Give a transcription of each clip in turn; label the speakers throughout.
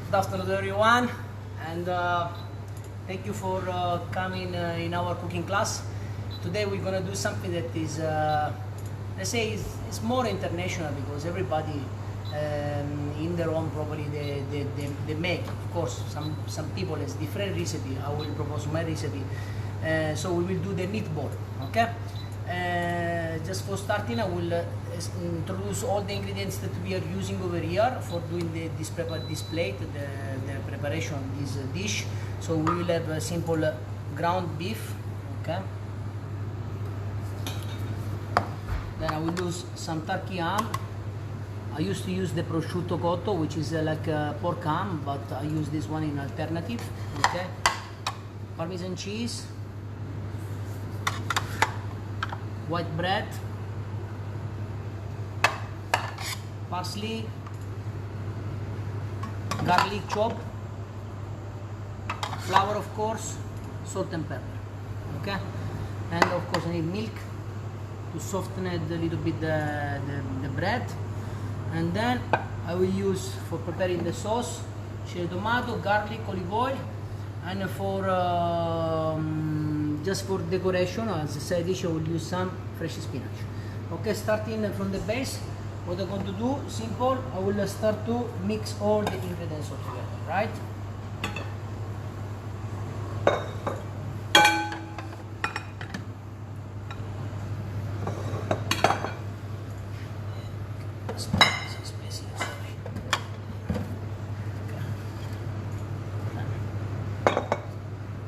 Speaker 1: Good afternoon everyone, and thank you for coming in our cooking class. Today we're gonna do something that is, let's say, it's more international, because everybody in their own probably they make. Of course, some people has different recipe. I will propose my recipe. So we will do the meatball, okay? Just for starting, I will introduce all the ingredients that we are using over here for doing this plate, the preparation of this dish. So we will have a simple ground beef, okay? Then I will use some turkey ham. I used to use the prosciutto cotto, which is like a pork ham, but I use this one in alternative, okay? Parmesan cheese, white bread, parsley, garlic chop, flour of course, salt and pepper, okay? And of course I need milk to soften it a little bit the bread. And then I will use, for preparing the sauce, cherry tomato, garlic, olive oil, and for just for decoration, as a side dish, I will use some fresh spinach. Okay, starting from the base, what I'm going to do, simple, I will start to mix all the ingredients all together, right?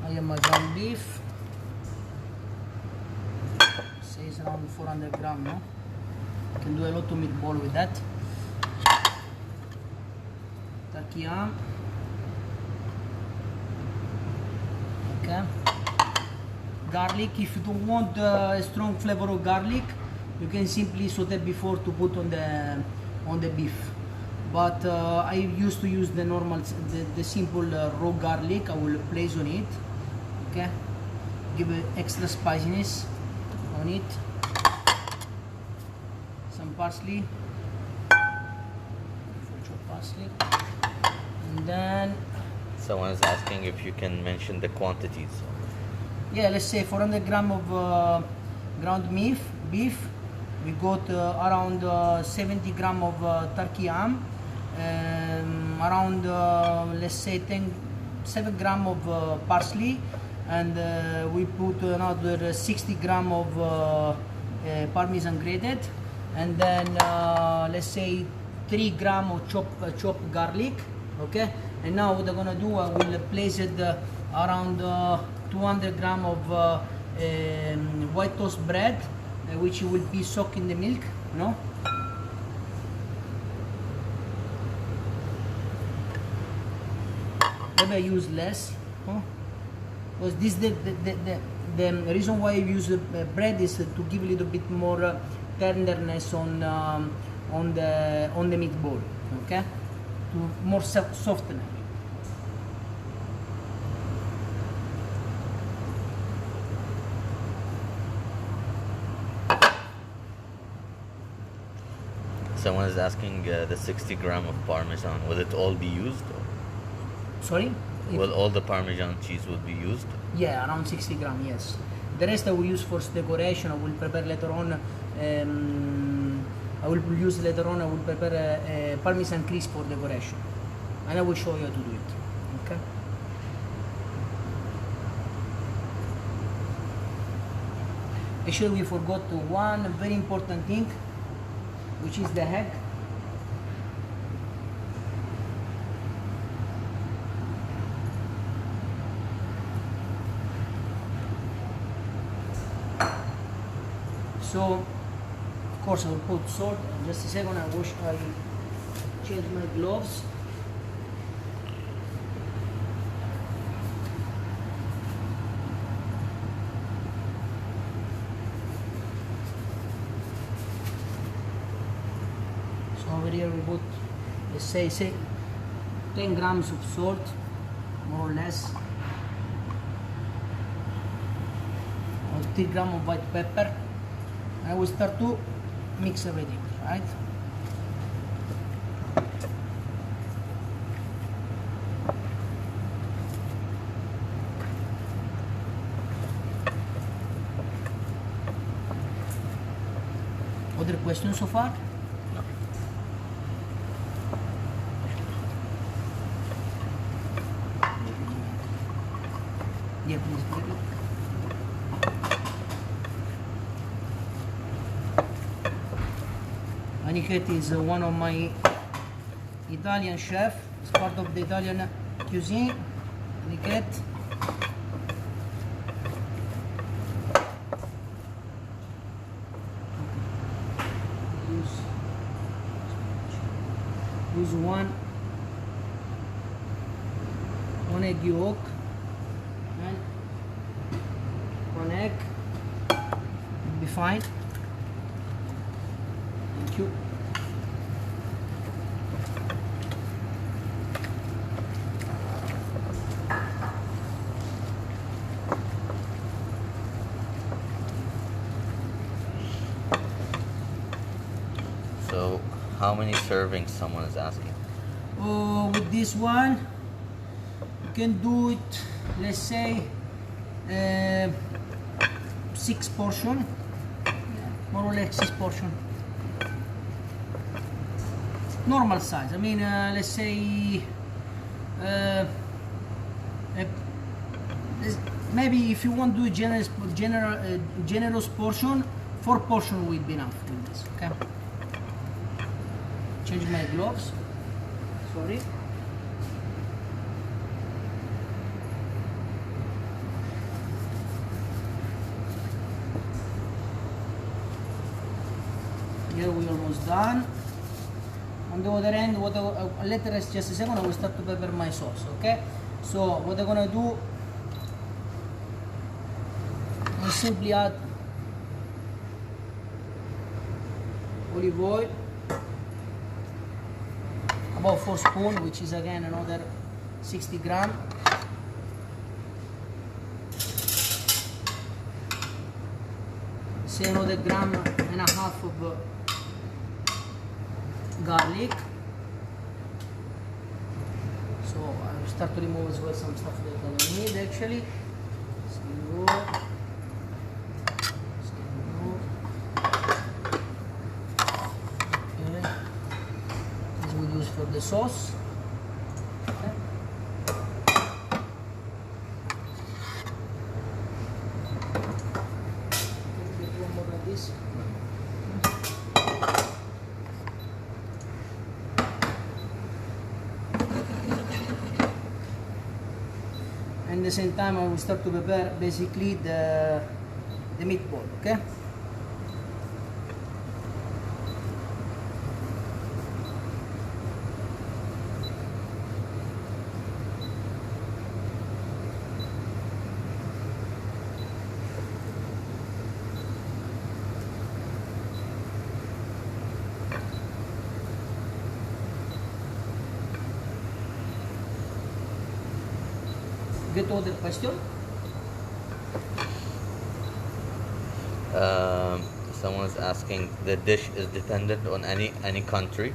Speaker 1: I have my ground beef. Says around 400 grams, no? You can do a lot of meatball with that. Turkey ham. Okay. Garlic. If you don't want a strong flavor of garlic, you can simply saute before to put on the beef. But I used to use the normal, the simple raw garlic. I will place on it. Okay, give it extra spiciness on it. Some parsley, parsley, and then
Speaker 2: someone is asking if you can mention the quantities.
Speaker 1: Yeah, let's say 400 grams of ground beef. We got around 70 grams of turkey ham, around let's say 7 grams of parsley. And we put another 60 grams of Parmesan grated, and then let's say 3 grams of chopped garlic, okay? And now what I'm gonna do, I will place it around 200 grams of white toast bread, which will be soaked in the milk, you know? Maybe I use less, huh? Because this the reason why I use bread is to give a little bit more tenderness on the meatball, okay? To more soften it.
Speaker 2: Someone is asking the 60 grams of Parmesan, will it all be used?
Speaker 1: Sorry?
Speaker 2: Will all the Parmesan cheese will be used?
Speaker 1: Yeah, around 60 grams, yes. The rest I will use for decoration. I will prepare later on. I will prepare a Parmesan crisp for decoration. And I will show you how to do it. Okay? Actually, we forgot one very important thing, which is the egg. So, of course, I will put salt. In just a second, I change my gloves. So over here we put, let's say 10 grams of salt, more or less. 3 grams of white pepper. I will start to mix everything, right? other questions so far?
Speaker 2: No.
Speaker 1: Yeah, please. Aniket is one of my Italian chef. It's part of the Italian cuisine. Aniket. Use one egg yolk and one egg. It'll be fine. Thank you.
Speaker 2: So, how many servings someone is asking?
Speaker 1: With this one, you can do it, let's say, 6 portion, more or less 6 portion. Normal size. I mean, let's say, maybe if you want to do generous portion, 4 portion will be enough in this. Okay. Change my gloves. Sorry. Here we're almost done. On the other end, let it rest just a second. I will start to prepare my sauce. Okay. So what I'm gonna do, I simply add olive oil. About 4 spoons, which is again another 60 grams. Say another gram and a half of garlic. So I will start to remove as well some stuff that I don't need actually. For the sauce. Okay. One more like this. And at the same time I will start to prepare basically the meatball, okay? Get all the question?
Speaker 2: Someone's asking, the dish is dependent on any country,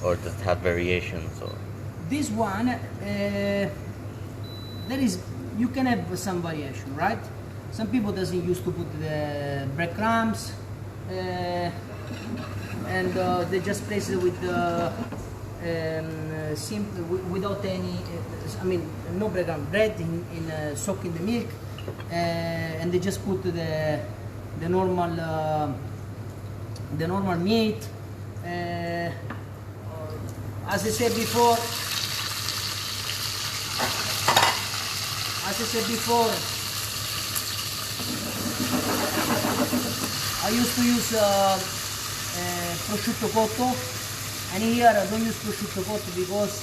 Speaker 2: or does it have variations? Or
Speaker 1: This one, you can have some variation, right? Some people doesn't used to put the breadcrumbs, and they just place it with without any, I mean, no breadcrumb, bread in soak in the milk, and they just put the normal meat. As I said before, I used to use prosciutto cotto, and here I don't use prosciutto cotto because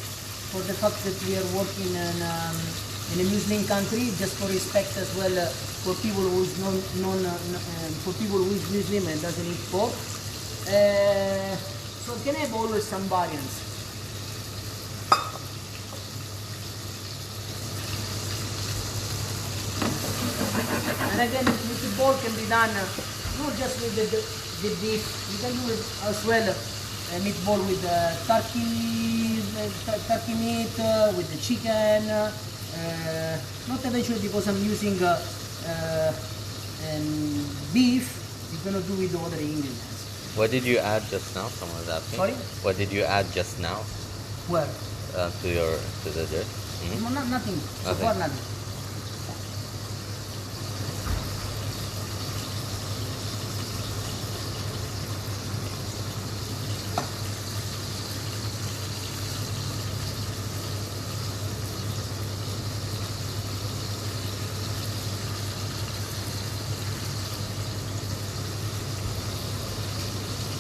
Speaker 1: for the fact that we are working in a Muslim country, just for respect as well for people who is for people who is Muslim and doesn't eat pork. So can have always some variance. And again, with the pork can be done not just with the beef. You can do it as well. A meatball with turkey meat, with the chicken. Not eventually because I'm using beef. You're gonna do with the other ingredients.
Speaker 2: What did you add just now? Someone was asking.
Speaker 1: Sorry?
Speaker 2: What did you add just now
Speaker 1: Where?
Speaker 2: to the dish? Hmm?
Speaker 1: No, nothing. So
Speaker 2: Nothing.
Speaker 1: far nothing.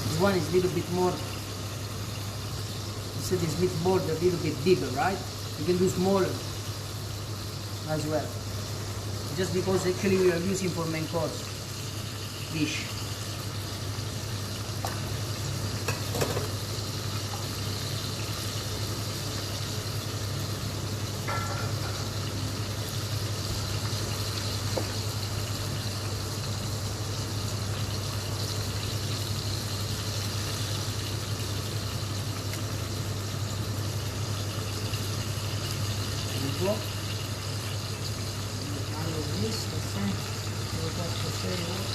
Speaker 1: This one is a little bit more. So this meat board a little bit bigger, right? You can do smaller as well. Just because actually we are using for main course dish. Go. This,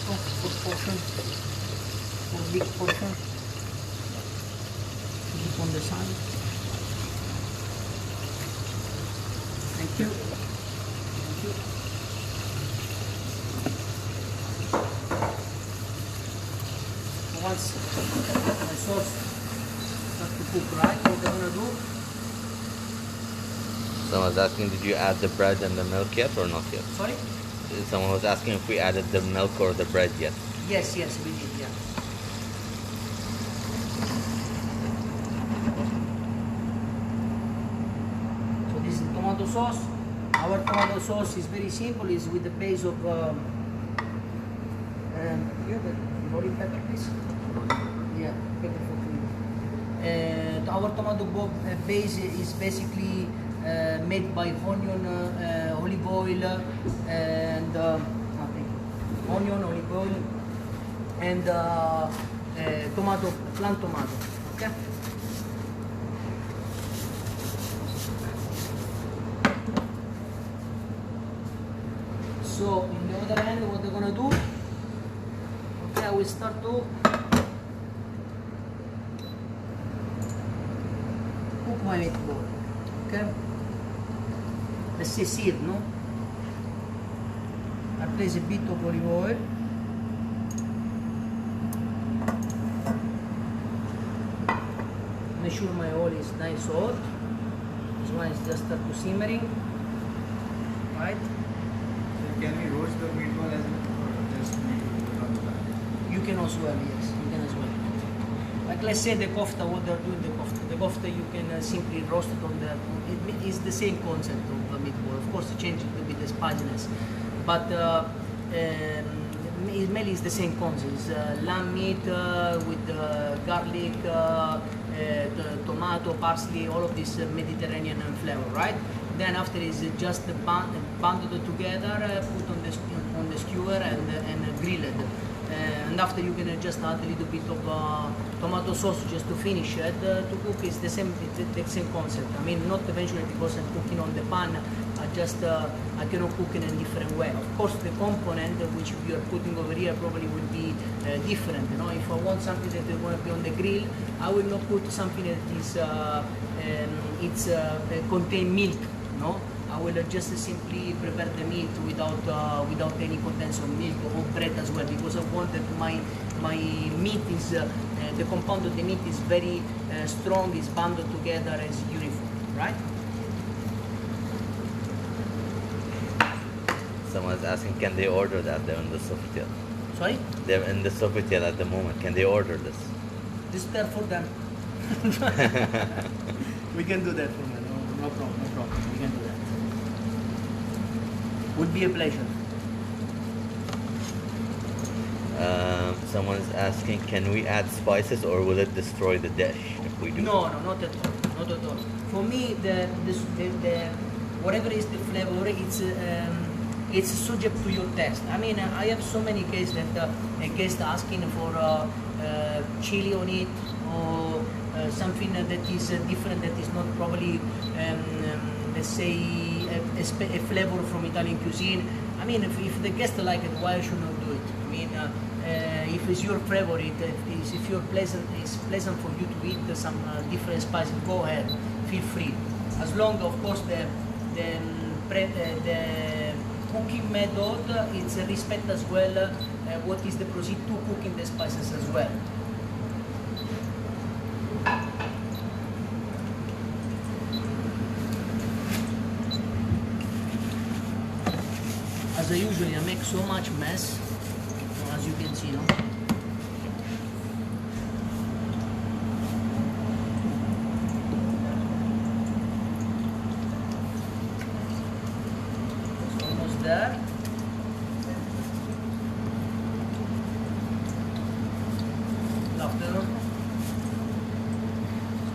Speaker 1: four portion, four big portion. Keep on the side. Thank you. Thank you. Once my sauce starts to cook, right? What we're gonna do?
Speaker 2: Someone was asking, did you add the bread and the milk yet or not yet?
Speaker 1: Sorry?
Speaker 2: Someone was asking if we added the milk or the bread yet.
Speaker 1: Yes, yes, we did, yeah. So this is tomato sauce. Our tomato sauce is very simple. It's with the base of you have the rolling pepper, please? Yeah, pepper for food. Our tomato base is basically made by onion, olive oil, and onion, olive oil, and tomato, plant tomato. Okay. So in the other hand, what they're gonna do? Okay, I will start to cook my meatball. Okay. Let's say seared, no? I place a bit of olive oil. Make sure my oil is nice hot. This one is just start to simmering, right?
Speaker 3: Can we roast the meatball as well, or just make it on the back?
Speaker 1: You can as well, yes, you can as well. Like let's say the kofta, what they're doing the kofta. The kofta you can simply roast it on the. It is the same concept of the meatball. Of course, it changes a bit the spiciness, but it mainly is the same concept. It's lamb meat with garlic, tomato, parsley, all of this Mediterranean flavor, right? Then after is just bundled together, put on the skewer and grilled. And after you can just add a little bit of tomato sauce just to finish it. To cook is the same concept. I mean, not eventually because I'm cooking on the pan. I cannot cook in a different way. Of course, the component which you are putting over here probably will be different. You know, if I want something that is going to be on the grill, I will not put something that is contain milk. No, I will just simply prepare the meat without any contents of milk or bread as well, because I want that my meat is the compound of the meat is very strong, is bundled together as uniform, right?
Speaker 2: Someone's asking, can they order that? They're in the Sofitel.
Speaker 1: Sorry?
Speaker 2: They're in the Sofitel at the moment. Can they order this?
Speaker 1: This is there for them. We can do that for them. No problem. We can do that. Would be a pleasure.
Speaker 2: Someone's asking, can we add spices or will it destroy the dish if we do?
Speaker 1: No, not at all. Not at all. For me, the whatever is the flavor, it's subject to your taste. I mean, I have so many cases that a guest asking for chili on it or something that is different, that is not probably, let's say, a flavor from Italian cuisine. I mean, if the guest like it, why should not do it? I mean, if it's your favorite, if you're pleasant, it's pleasant for you to eat some different spices, go ahead, feel free. As long, of course, the cooking method it's respect as well what is the procedure to cooking the spices as well. As I usually, I make so much mess, as you can see, no? It's almost there. After, so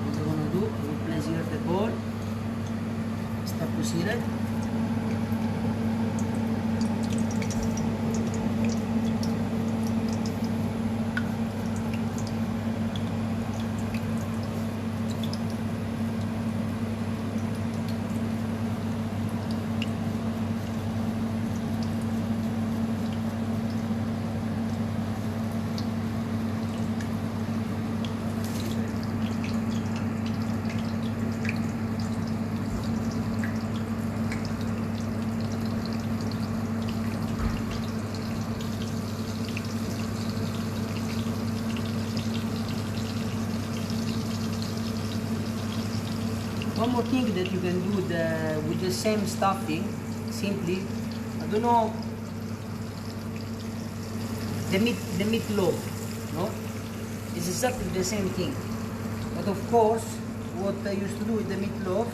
Speaker 1: what we're gonna do, we place here the bowl, start to sear it. One more thing that you can do with the same stuffing, simply, I don't know, the meatloaf, no? It's exactly the same thing. But of course, what I used to do with the meatloaf,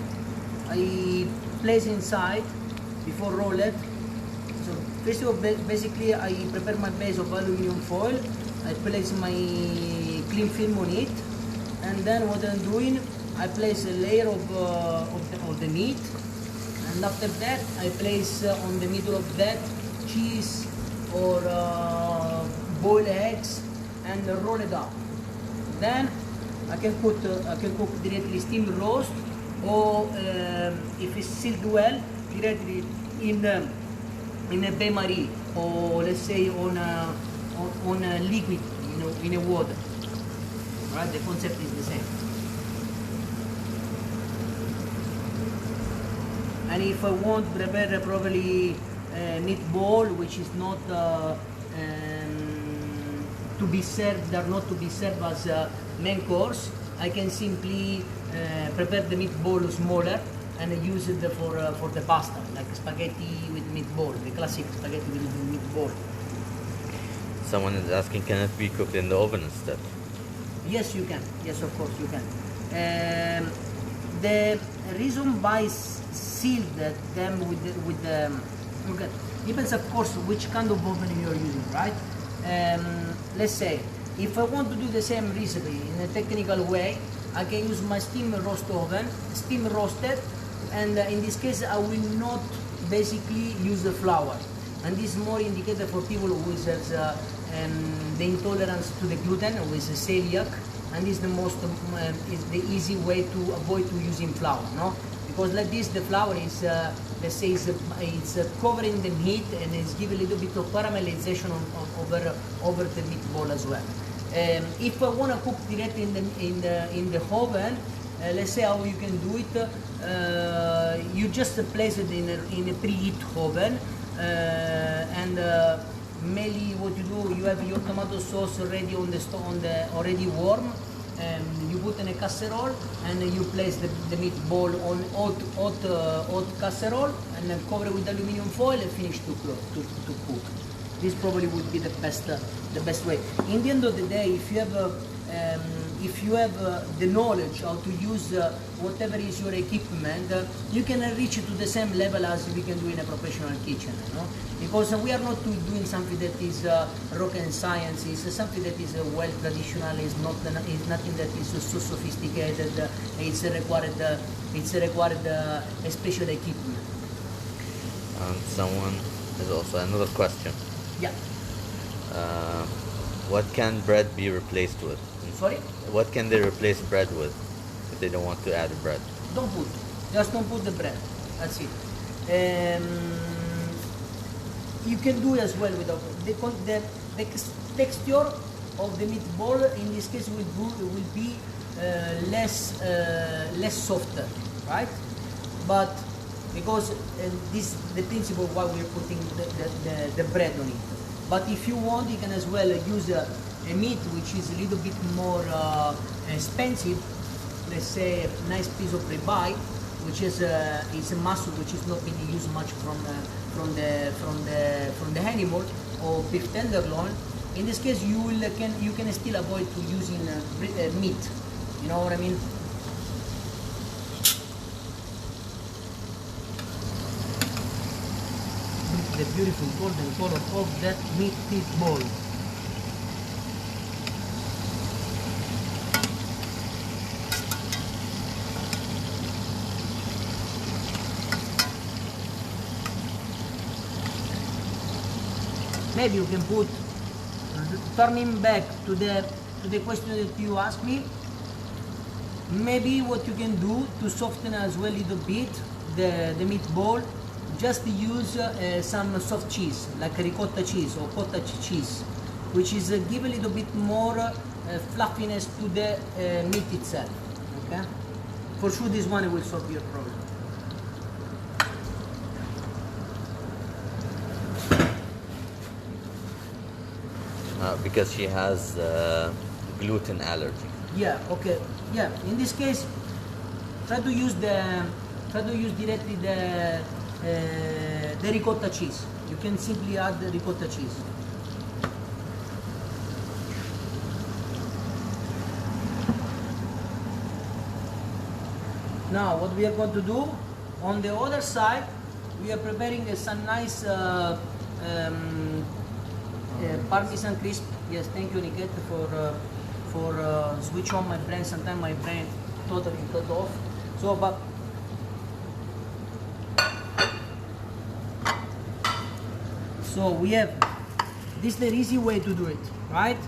Speaker 1: I place inside before roll it. So first of all, basically, I prepare my base of aluminum foil. I place my cling film on it, and then what I'm doing, I place a layer of the meat, and after that I place on the middle of that cheese or boiled eggs and roll it up. Then I can cook directly steamed roast, or if it's sealed well, directly in a bain-marie, or let's say on a liquid, in a water. Right? The concept is the same. And if I want to prepare probably meatball, which is not to be served, they're not to be served as a main course, I can simply prepare the meatball smaller and use it for the pasta, like spaghetti with meatball, the classic spaghetti with meatball.
Speaker 2: Someone is asking, can it be cooked in the oven instead?
Speaker 1: Yes, you can. Yes, of course you can. The reason why seal them with the okay, depends of course which kind of oven you're using, right? Let's say if I want to do the same recipe in a technical way, I can use my steam roast oven, steam roasted, and in this case I will not basically use the flour, and this is more indicated for people who has the intolerance to the gluten, who is a celiac, and this is the most is the easy way to avoid to using flour, no? Because like this, the flour is, let's say, it's covering the meat and it's giving a little bit of caramelization over the meatball as well. If I want to cook directly in the oven, let's say how you can do it. You just place it in a preheat oven, and mainly what you do, you have your tomato sauce already on the stove, already warm. You put in a casserole and you place the meatball on hot casserole and then cover it with aluminum foil and finish to cook. This probably would be the best way. In the end of the day, if you have the knowledge how to use whatever is your equipment, you can reach to the same level as we can do in a professional kitchen, because we are not doing something that is rocket science. It's something that is well traditional. It's nothing that is so sophisticated. It's required a special equipment.
Speaker 2: Someone has also another question.
Speaker 1: Yeah.
Speaker 2: What can bread be replaced with?
Speaker 1: Sorry?
Speaker 2: What can they replace bread with if they don't want to add bread?
Speaker 1: Just don't put the bread. That's it. You can do as well without the texture of the meatball in this case will be less softer, right? But because this the principle why we're putting the bread on it. But if you want, you can as well use a meat which is a little bit more expensive. Let's say a nice piece of ribeye, which is a muscle which is not being used much from the animal, or beef tenderloin. In this case, you can still avoid to using meat. You know what I mean? The beautiful golden color of that meat ball. Maybe you can put, turning back to the question that you asked me, maybe what you can do to soften as well a little bit the meatball, just use some soft cheese, like ricotta cheese or cottage cheese, which is give a little bit more fluffiness to the meat itself. Okay, for sure this one will solve your problem.
Speaker 2: Because she has gluten allergy.
Speaker 1: Yeah. Okay. Yeah. In this case, try to use directly the ricotta cheese. You can simply add the ricotta cheese. Now, what we are going to do on the other side, we are preparing some nice Parmesan crisp. Yes, thank you, Niket, for switch on my brain. Sometimes my brain totally cut off. So, but so we have this is the easy way to do it, right?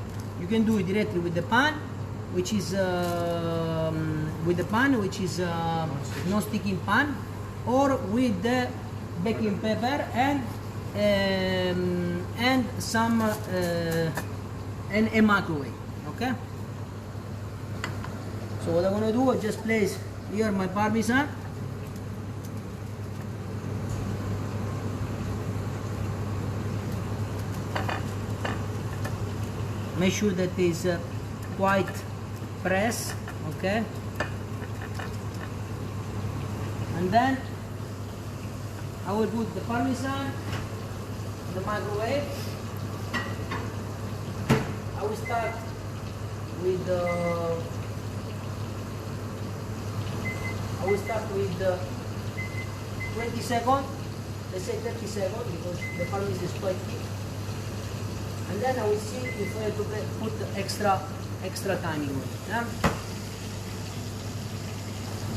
Speaker 1: You can do it directly with the pan, which is non-sticking pan, or with the baking paper and some and a microwave. Okay. So what I'm gonna do, I just place here my Parmesan. Make sure that it is quite pressed, okay? And then I will put the Parmesan in the microwave. I will start with 20 seconds. Let's say 30 seconds because the Parmesan is quite thick. And then I will see if I have to put extra timing on it. Yeah?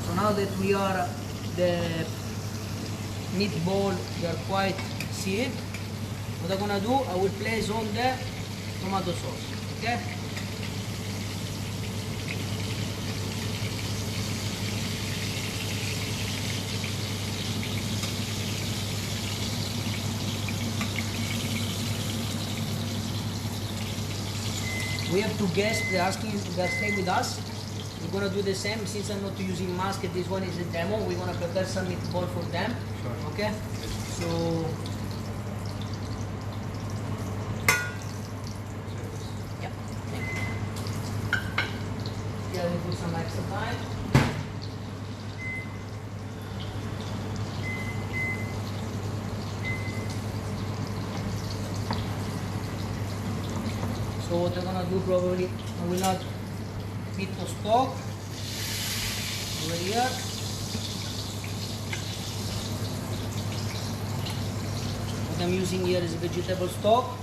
Speaker 1: So now that we are the meatball, they are quite seared. What I'm gonna do, I will place on the tomato sauce. Okay? We have two guests, they're staying with us. We're gonna do the same. Since I'm not using mask, this one is a demo. We're gonna prepare some meatball for them.
Speaker 3: Sure.
Speaker 1: Okay? So yeah, thank you. Yeah, we put some extra time. So what I'm gonna do, probably I will add a bit of stock over here. What I'm using here is vegetable stock.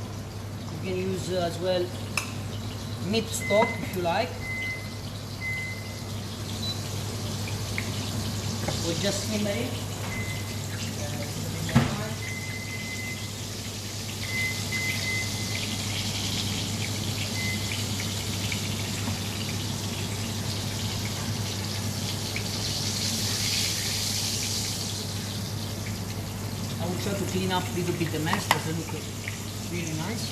Speaker 1: You can use as well meat stock if you like. We'll just simmer it. I will try to clean up a little bit the mess. Doesn't look really nice.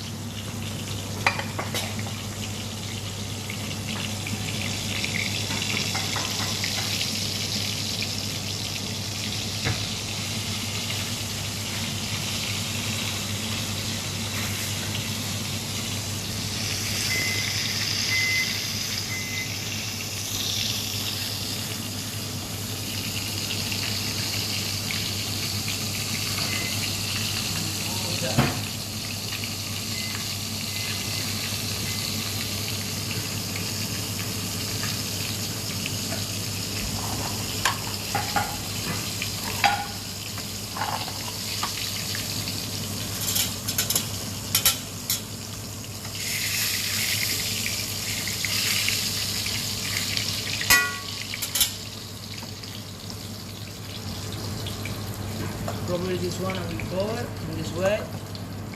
Speaker 1: Probably this one I will cover in this way,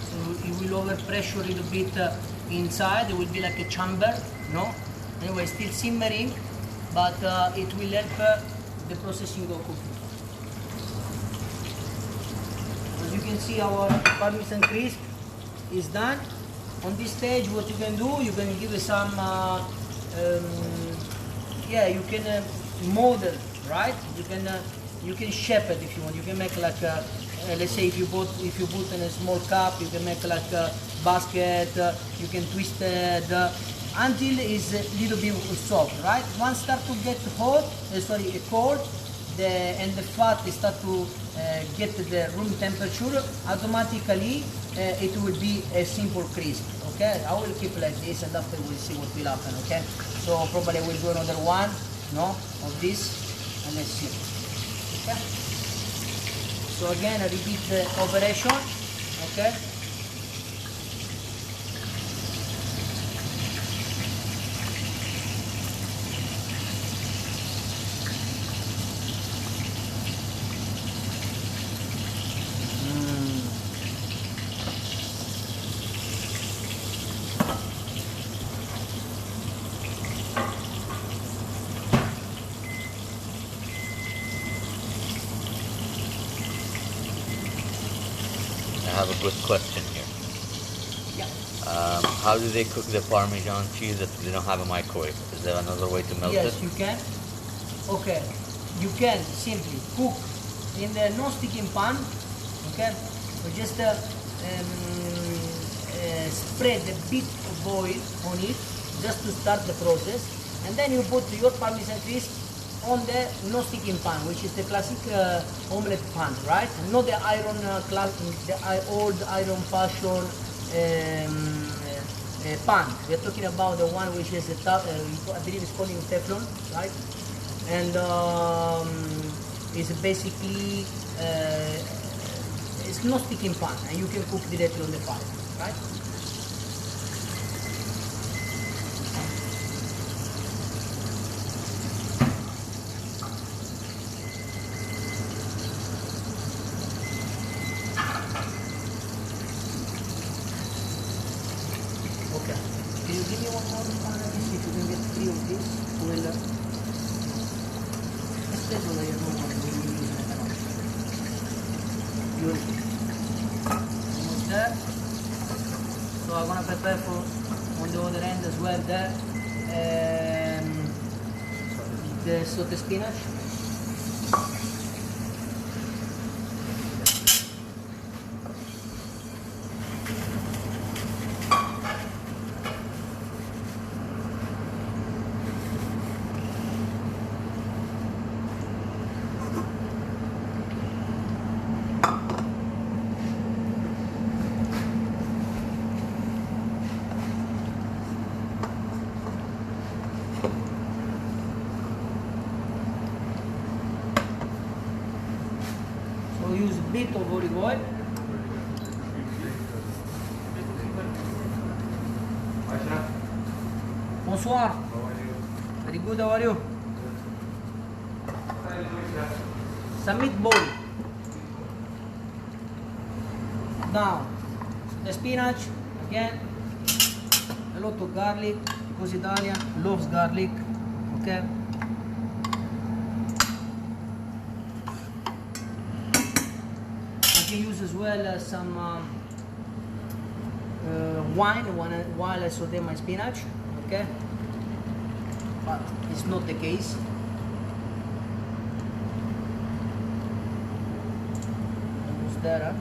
Speaker 1: so it will overpressure a little bit inside. It will be like a chamber, no? Anyway, still simmering, but it will help the processing of cooking. As you can see, our Parmesan crisp is done. On this stage, what you can do, you can give it some, yeah, you can model, right? You can shape it if you want. You can make like a, let's say if you put in a small cup, you can make like a basket. You can twist it until it's a little bit soft, right? Once start to get hot, cold, and the fat start to get the room temperature, automatically it will be a simple crisp. Okay, I will keep like this, and after we'll see what will happen. Okay, so probably we'll do another one, no, of this, and let's see. Okay. So again, I repeat the operation. Okay.
Speaker 2: I have a good question here.
Speaker 1: Yeah.
Speaker 2: How do they cook the Parmesan cheese if they don't have a microwave? Is there another way to melt it?
Speaker 1: Yes, you can. Okay, you can simply cook in the non-sticking pan. Okay, so just spread a bit of oil on it just to start the process, and then you put your Parmesan crisp on the non-sticking pan, which is the classic omelette pan, right? Not the old iron fashion pan. We're talking about the one which is I believe it's called Teflon, right? And it's basically it's not sticking pan, and you can cook directly on the fire, right? Okay. Can you give me one more pan of this? If you can get 3 of this, well, spetola io non beautiful. Almost there. So I'm gonna prepare for on the other end as well there the sauté spinach. So use a bit of olive oil. Bonsoir. Very good, how are you? Some meatball. Now, the spinach, again, a lot of garlic, because Italian loves garlic, okay? You can use as well some wine while I saute my spinach, okay? But it's not the case. Almost there, huh?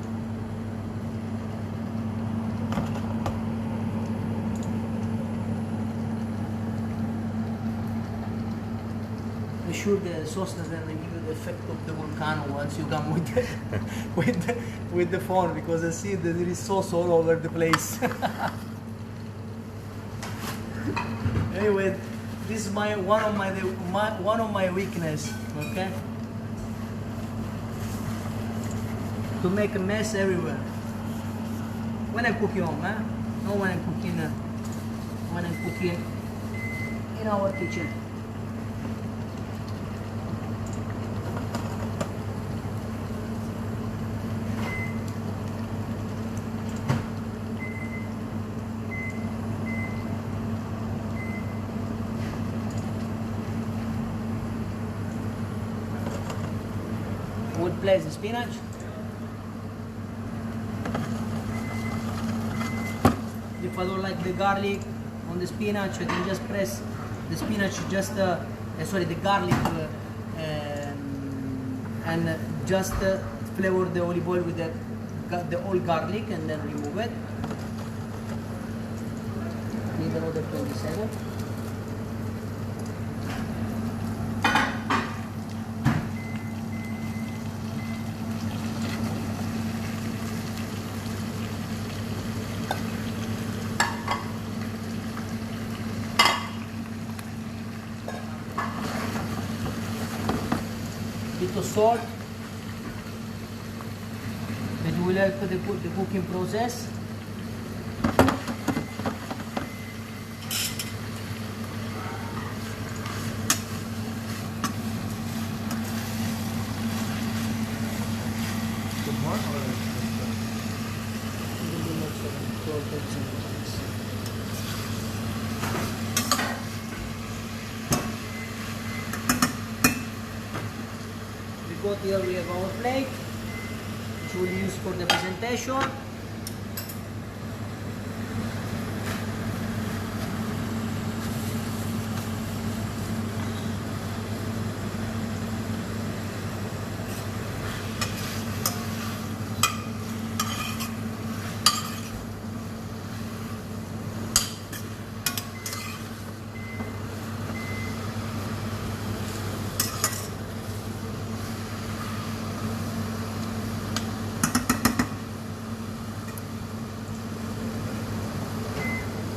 Speaker 1: Be sure the sauce doesn't give you the effect of the volcano once you come with the, with the phone, because I see that there is sauce all over the place. Anyway, this is one of my weakness. Okay, to make a mess everywhere when I'm cooking home, huh? Not when I'm cooking in our kitchen. Would place the spinach. If I don't like the garlic on the spinach, I can just press the spinach, the garlic, and just flavor the olive oil with the whole garlic, and then remove it. Need another 20 seconds. Bit of salt, that will help the cooking process.
Speaker 3: Good morning.
Speaker 1: Here we have our plate, which we'll use for the presentation.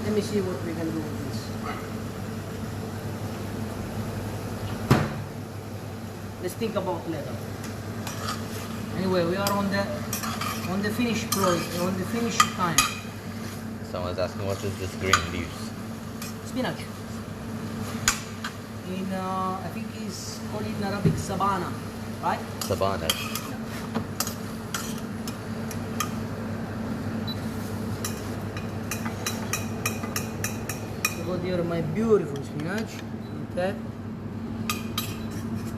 Speaker 1: Let me see what we can do with this. Let's think about later. Anyway, we are on the finished product, on the finished kind.
Speaker 2: Someone's asking, what is this green leaves?
Speaker 1: Spinach. I think it's called in Arabic sabana, right?
Speaker 2: Sabana.
Speaker 1: Got here my beautiful spinach. Okay,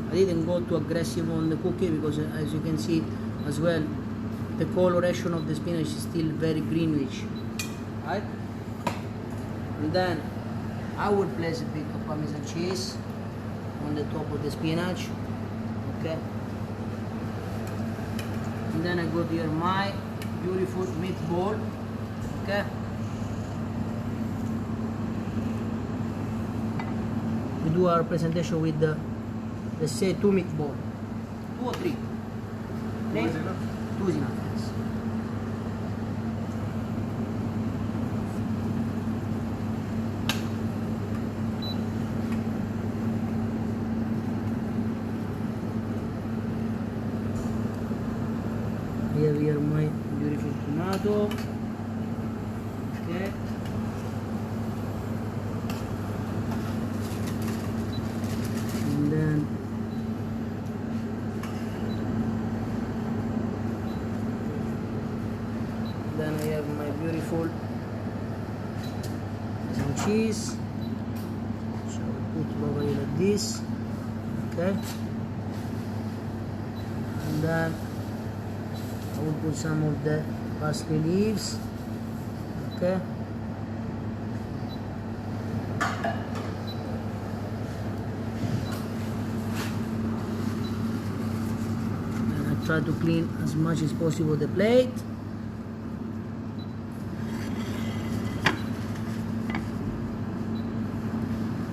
Speaker 1: I didn't go too aggressive on the cooking because, as you can see as well, the coloration of the spinach is still very greenish, right? And then I will place a bit of Parmesan cheese on the top of the spinach. Okay, and then I got here my beautiful meatball. Okay. We do our presentation with the, let's say, 2 meatballs, 2 or 3.
Speaker 3: 2 is enough?
Speaker 1: 2 is enough, yes. Here my beautiful tomato. Okay. Then I have my beautiful some cheese. So I put it over here like this. Okay. And then I will put some of the parsley leaves. Okay. And I try to clean as much as possible the plate.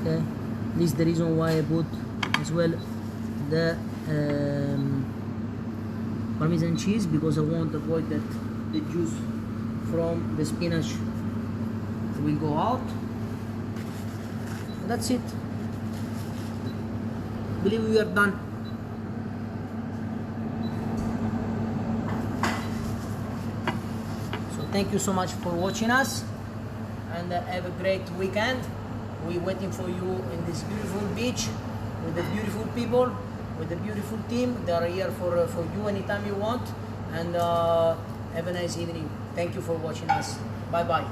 Speaker 1: Okay, this is the reason why I put as well the Parmesan cheese, because I want to avoid that the juice from the spinach will go out. And that's it. I believe we are done. So thank you so much for watching us, and have a great weekend. We're waiting for you in this beautiful beach with the beautiful people, with the beautiful team. They are here for you anytime you want. And have a nice evening. Thank you for watching us. Bye bye.